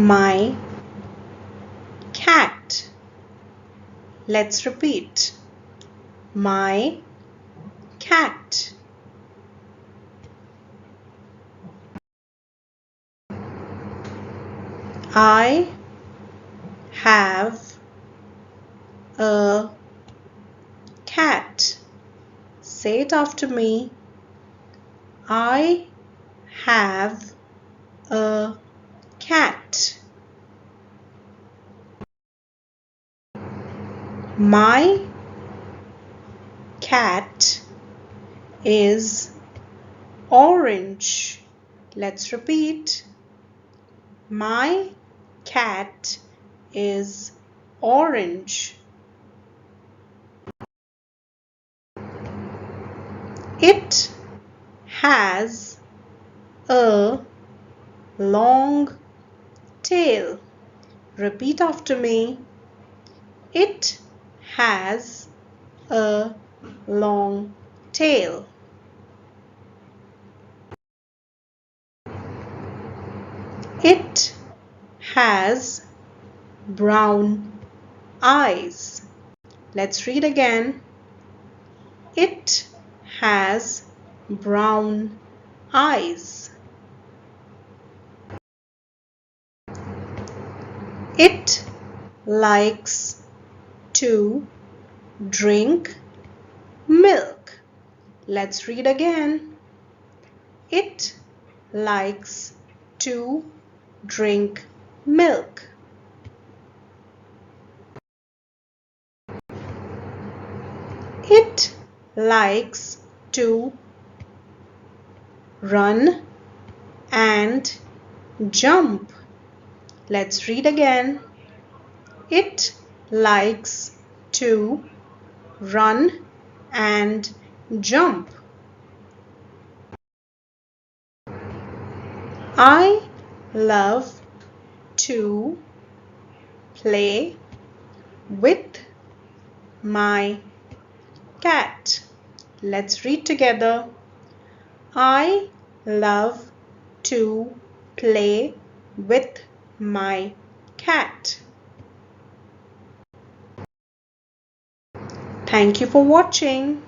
my cat. Let's repeat. My cat. I have a cat. Say it after me. I have a cat. My cat is orange. Let's repeat. My cat is orange. It has a long tail. Repeat after me. It has a long tail. It has brown eyes. Let's read again. It has brown eyes. It likes to drink milk. Let's read again. It likes to drink milk. It likes to run and jump. Let's read again. It likes to run and jump. I love to play with my cat. Let's read together. I love to play with my cat. Thank you for watching.